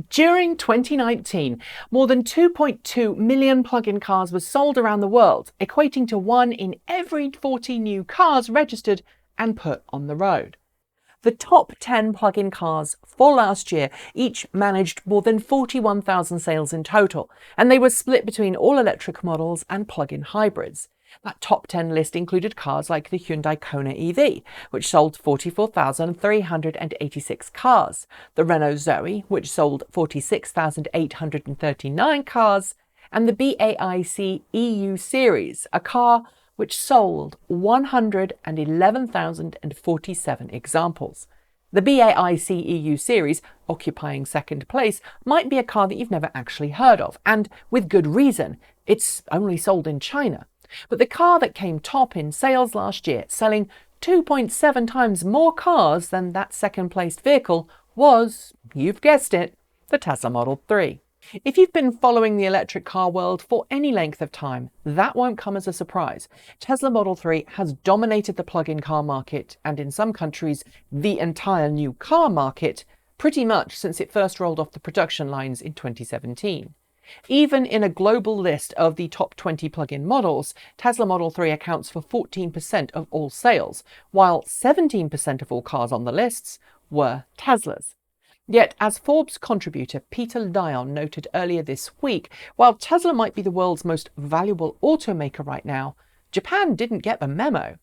During 2019, more than 2.2 million plug-in cars were sold around the world, equating to 1 in every 40 new cars registered and put on the road. The top 10 plug-in cars for last year each managed more than 41,000 sales in total, and they were split between all-electric models and plug-in hybrids. That top 10 list included cars like the Hyundai Kona EV, which sold 44,386 cars, the Renault Zoe, which sold 46,839 cars, and the BAIC EU Series, a car which sold 111,047 examples. The BAIC EU Series, occupying second place, might be a car that you've never actually heard of, and with good reason. It's only sold in China. But the car that came top in sales last year, selling 2.7 times more cars than that second-placed vehicle, was, you've guessed it, the Tesla Model 3. If you've been following the electric car world for any length of time, that won't come as a surprise. Tesla Model 3 has dominated the plug-in car market, and in some countries, the entire new car market, pretty much since it first rolled off the production lines in 2017. Even in a global list of the top 20 plug-in models, Tesla Model 3 accounts for 14% of all sales, while 17% of all cars on the lists were Teslas. Yet, as Forbes contributor Peter Lyon noted earlier this week, while Tesla might be the world's most valuable automaker right now, Japan didn't get the memo.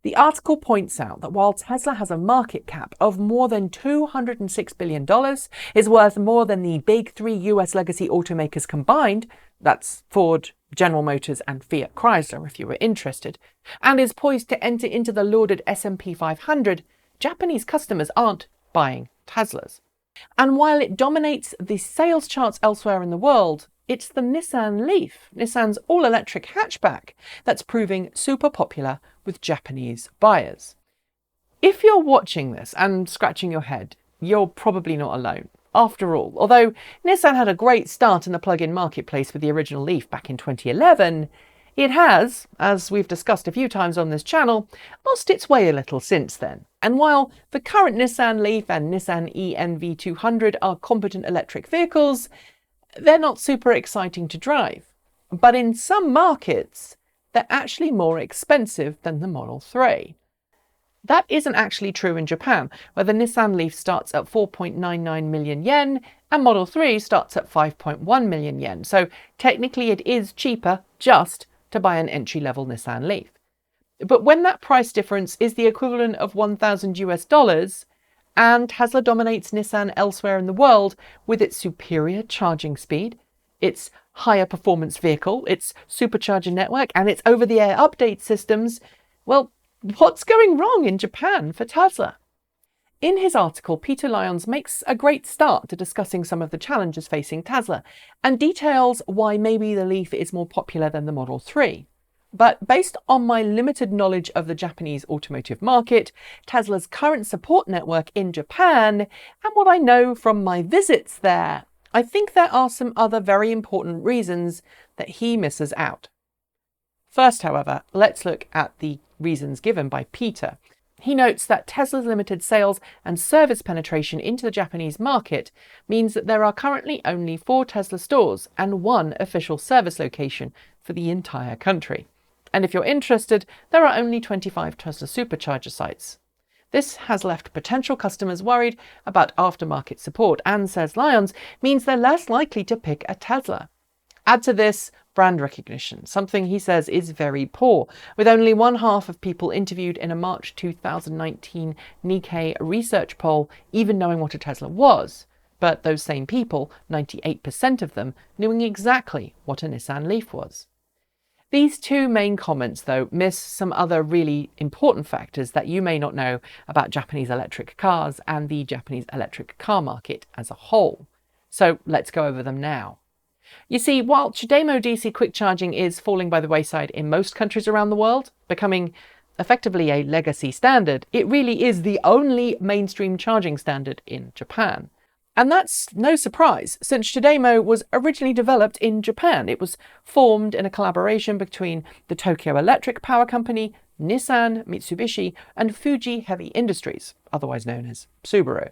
The article points out that while Tesla has a market cap of more than $206 billion, is worth more than the big three US legacy automakers combined, that's Ford, General Motors and Fiat Chrysler if you were interested, and is poised to enter into the lauded S&P 500, Japanese customers aren't buying Teslas. And while it dominates the sales charts elsewhere in the world, it's the Nissan LEAF, Nissan's all-electric hatchback, that's proving super popular with Japanese buyers. If you're watching this and scratching your head, you're probably not alone. After all, although Nissan had a great start in the plug-in marketplace with the original LEAF back in 2011, it has, as we've discussed a few times on this channel, lost its way a little since then. And while the current Nissan LEAF and Nissan ENV200 are competent electric vehicles, they're not super exciting to drive. But in some markets, they're actually more expensive than the Model 3. That isn't actually true in Japan, where the Nissan LEAF starts at 4.99 million yen and Model 3 starts at 5.1 million yen. So technically it is cheaper just to buy an entry-level Nissan LEAF. But when that price difference is the equivalent of $1,000 and Tesla dominates Nissan elsewhere in the world with its superior charging speed, its higher performance vehicle, its supercharger network and its over-the-air update systems, well, what's going wrong in Japan for Tesla? In his article, Peter Lyons makes a great start to discussing some of the challenges facing Tesla and details why maybe the LEAF is more popular than the Model 3. But based on my limited knowledge of the Japanese automotive market, Tesla's current support network in Japan, and what I know from my visits there, I think there are some other very important reasons that he misses out. First, however, let's look at the reasons given by Peter. He notes that Tesla's limited sales and service penetration into the Japanese market means that there are currently only 4 Tesla stores and 1 official service location for the entire country. And if you're interested, there are only 25 Tesla supercharger sites. This has left potential customers worried about aftermarket support and, says Lyons, means they're less likely to pick a Tesla. Add to this brand recognition, something he says is very poor, with only 1/2 of people interviewed in a March 2019 Nikkei research poll even knowing what a Tesla was. But those same people, 98% of them, knowing exactly what a Nissan LEAF was. These 2 main comments, though, miss some other really important factors that you may not know about Japanese electric cars and the Japanese electric car market as a whole. So let's go over them now. You see, while CHAdeMO DC quick charging is falling by the wayside in most countries around the world, becoming effectively a legacy standard, it really is the only mainstream charging standard in Japan. And that's no surprise, since CHAdeMO was originally developed in Japan. It was formed in a collaboration between the Tokyo Electric Power Company, Nissan, Mitsubishi, and Fuji Heavy Industries, otherwise known as Subaru.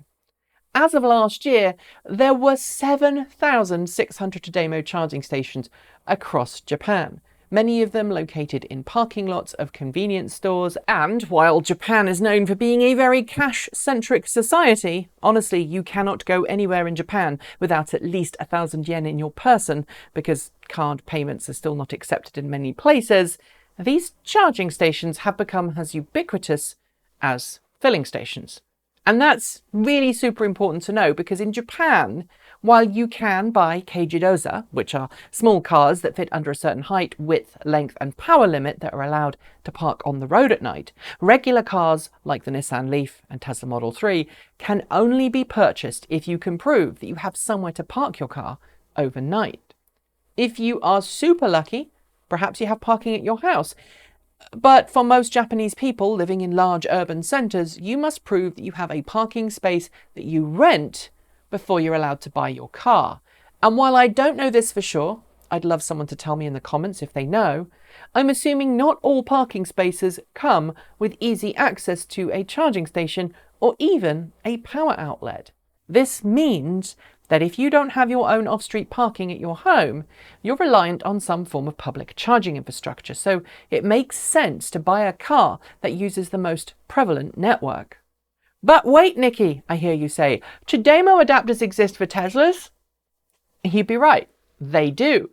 As of last year, there were 7,600 Tademo charging stations across Japan, many of them located in parking lots of convenience stores. And while Japan is known for being a very cash-centric society, honestly, you cannot go anywhere in Japan without at least 1,000 yen in your person, because card payments are still not accepted in many places. These charging stations have become as ubiquitous as filling stations. And that's really super important to know, because in Japan, while you can buy keijidoza, which are small cars that fit under a certain height, width, length and power limit that are allowed to park on the road at night, regular cars like the Nissan LEAF and Tesla Model 3 can only be purchased if you can prove that you have somewhere to park your car overnight. If you are super lucky, perhaps you have parking at your house. But for most Japanese people living in large urban centres, you must prove that you have a parking space that you rent before you're allowed to buy your car. And while I don't know this for sure, I'd love someone to tell me in the comments if they know, I'm assuming not all parking spaces come with easy access to a charging station or even a power outlet. This means that if you don't have your own off-street parking at your home, you're reliant on some form of public charging infrastructure, so it makes sense to buy a car that uses the most prevalent network. But wait, Nikki, I hear you say, Tademo adapters exist for Teslas? You'd be right, they do.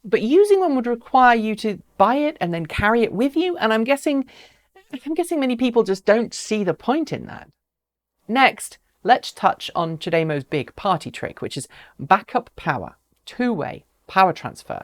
But using one would require you to buy it and then carry it with you, and I'm guessing many people just don't see the point in that. Next, let's touch on Tademo's big party trick, which is backup power, two-way power transfer.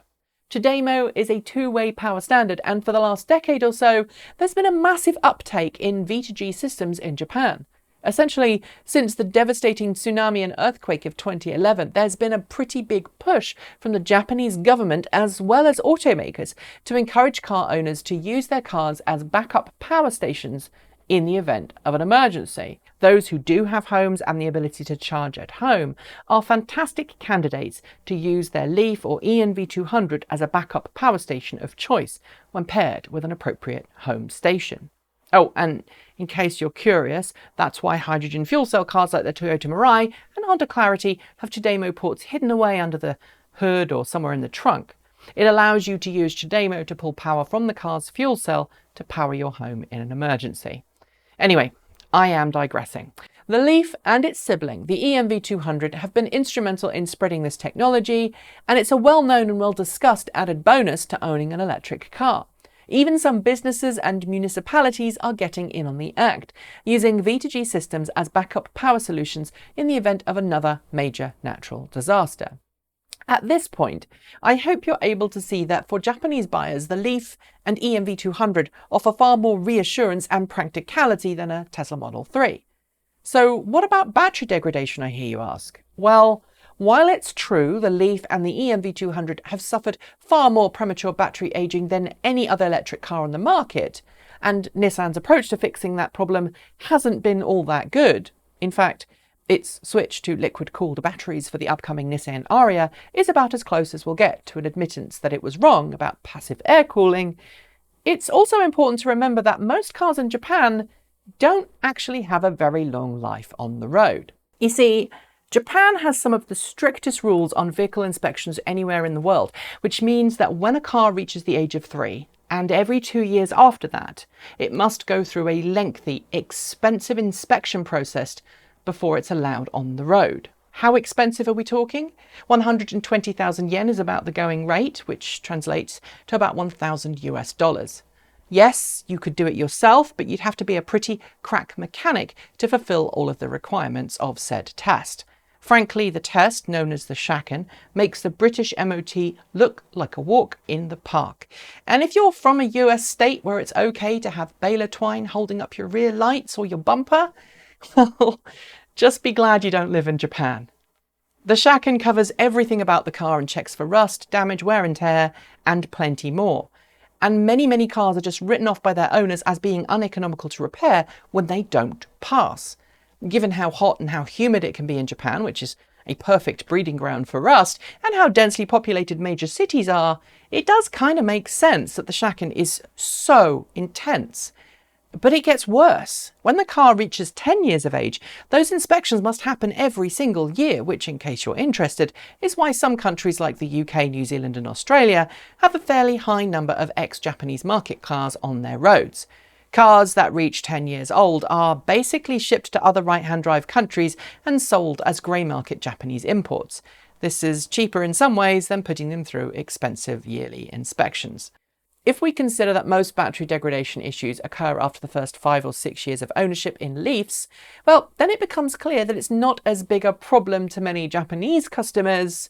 Tademo is a two-way power standard, and for the last decade or so, there's been a massive uptake in V2G systems in Japan. Essentially, since the devastating tsunami and earthquake of 2011, there's been a pretty big push from the Japanese government as well as automakers to encourage car owners to use their cars as backup power stations in the event of an emergency. Those who do have homes and the ability to charge at home are fantastic candidates to use their LEAF or ENV200 as a backup power station of choice when paired with an appropriate home station. Oh, and in case you're curious, that's why hydrogen fuel cell cars like the Toyota Mirai and Honda Clarity have Tademo ports hidden away under the hood or somewhere in the trunk. It allows you to use Tademo to pull power from the car's fuel cell to power your home in an emergency. Anyway, I am digressing. The LEAF and its sibling, the ENV200, have been instrumental in spreading this technology, and it's a well-known and well-discussed added bonus to owning an electric car. Even some businesses and municipalities are getting in on the act, using V2G systems as backup power solutions in the event of another major natural disaster. At this point, I hope you're able to see that for Japanese buyers, the LEAF and ENV200 offer far more reassurance and practicality than a Tesla Model 3. So what about battery degradation, I hear you ask? Well, while it's true the LEAF and the ENV200 have suffered far more premature battery aging than any other electric car on the market, and Nissan's approach to fixing that problem hasn't been all that good. In fact, its switch to liquid-cooled batteries for the upcoming Nissan Ariya is about as close as we'll get to an admittance that it was wrong about passive air cooling. It's also important to remember that most cars in Japan don't actually have a very long life on the road. You see, Japan has some of the strictest rules on vehicle inspections anywhere in the world, which means that when a car reaches the age of 3, and every 2 years after that, it must go through a lengthy, expensive inspection process before it's allowed on the road. How expensive are we talking? 120,000 yen is about the going rate, which translates to about $1,000. Yes, you could do it yourself, but you'd have to be a pretty crack mechanic to fulfill all of the requirements of said test. Frankly, the test, known as the Shaken, makes the British MOT look like a walk in the park. And if you're from a US state where it's okay to have baler twine holding up your rear lights or your bumper, well, just be glad you don't live in Japan. The Shaken covers everything about the car and checks for rust, damage, wear and tear, and plenty more. And many cars are just written off by their owners as being uneconomical to repair when they don't pass. Given how hot and how humid it can be in Japan, which is a perfect breeding ground for rust, and how densely populated major cities are, it does kind of make sense that the Shaken is so intense. But it gets worse. When the car reaches 10 years of age, those inspections must happen every single year, which, in case you're interested, is why some countries like the UK, New Zealand and Australia have a fairly high number of ex-Japanese market cars on their roads. Cars that reach 10 years old are basically shipped to other right-hand drive countries and sold as grey market Japanese imports. This is cheaper in some ways than putting them through expensive yearly inspections. If we consider that most battery degradation issues occur after the first 5 or 6 years of ownership in LEAFs, well, then it becomes clear that it's not as big a problem to many Japanese customers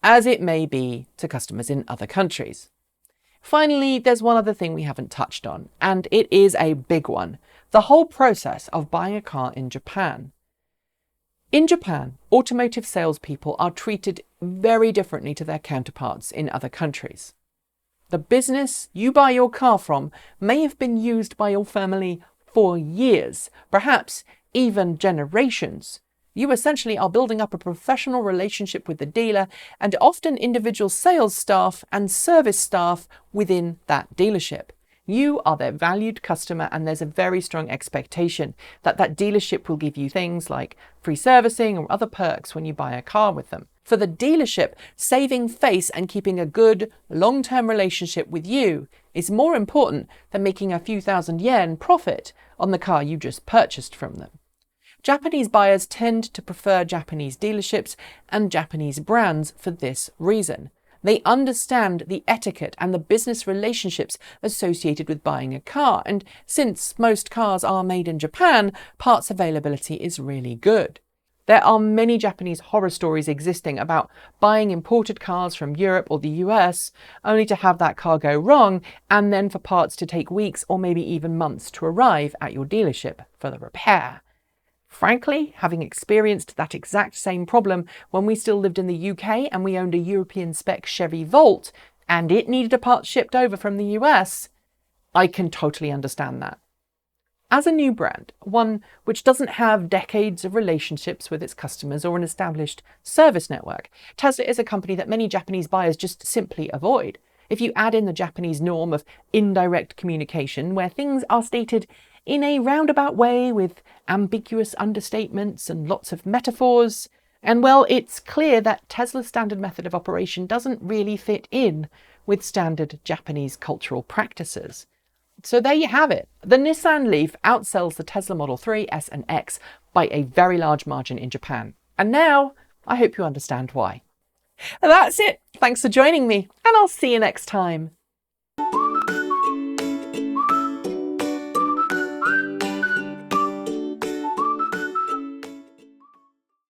as it may be to customers in other countries. Finally, there's one other thing we haven't touched on, and it is a big one: the whole process of buying a car in Japan. In Japan, automotive salespeople are treated very differently to their counterparts in other countries. The business you buy your car from may have been used by your family for years, perhaps even generations. You essentially are building up a professional relationship with the dealer and often individual sales staff and service staff within that dealership. You are their valued customer, and there's a very strong expectation that that dealership will give you things like free servicing or other perks when you buy a car with them. For the dealership, saving face and keeping a good long-term relationship with you is more important than making a few thousand yen profit on the car you just purchased from them. Japanese buyers tend to prefer Japanese dealerships and Japanese brands for this reason. They understand the etiquette and the business relationships associated with buying a car, and since most cars are made in Japan, parts availability is really good. There are many Japanese horror stories existing about buying imported cars from Europe or the US, only to have that car go wrong, and then for parts to take weeks or maybe even months to arrive at your dealership for the repair. Frankly, having experienced that exact same problem when we still lived in the UK and we owned a European spec Chevy Volt and it needed a part shipped over from the US, I can totally understand that. As a new brand, one which doesn't have decades of relationships with its customers or an established service network, Tesla is a company that many Japanese buyers just simply avoid. If you add in the Japanese norm of indirect communication, where things are stated in a roundabout way with ambiguous understatements and lots of metaphors, and well, it's clear that Tesla's standard method of operation doesn't really fit in with standard Japanese cultural practices. So there you have it. The Nissan LEAF outsells the Tesla Model 3, S and X by a very large margin in Japan. And now, I hope you understand why. That's it. Thanks for joining me, and I'll see you next time.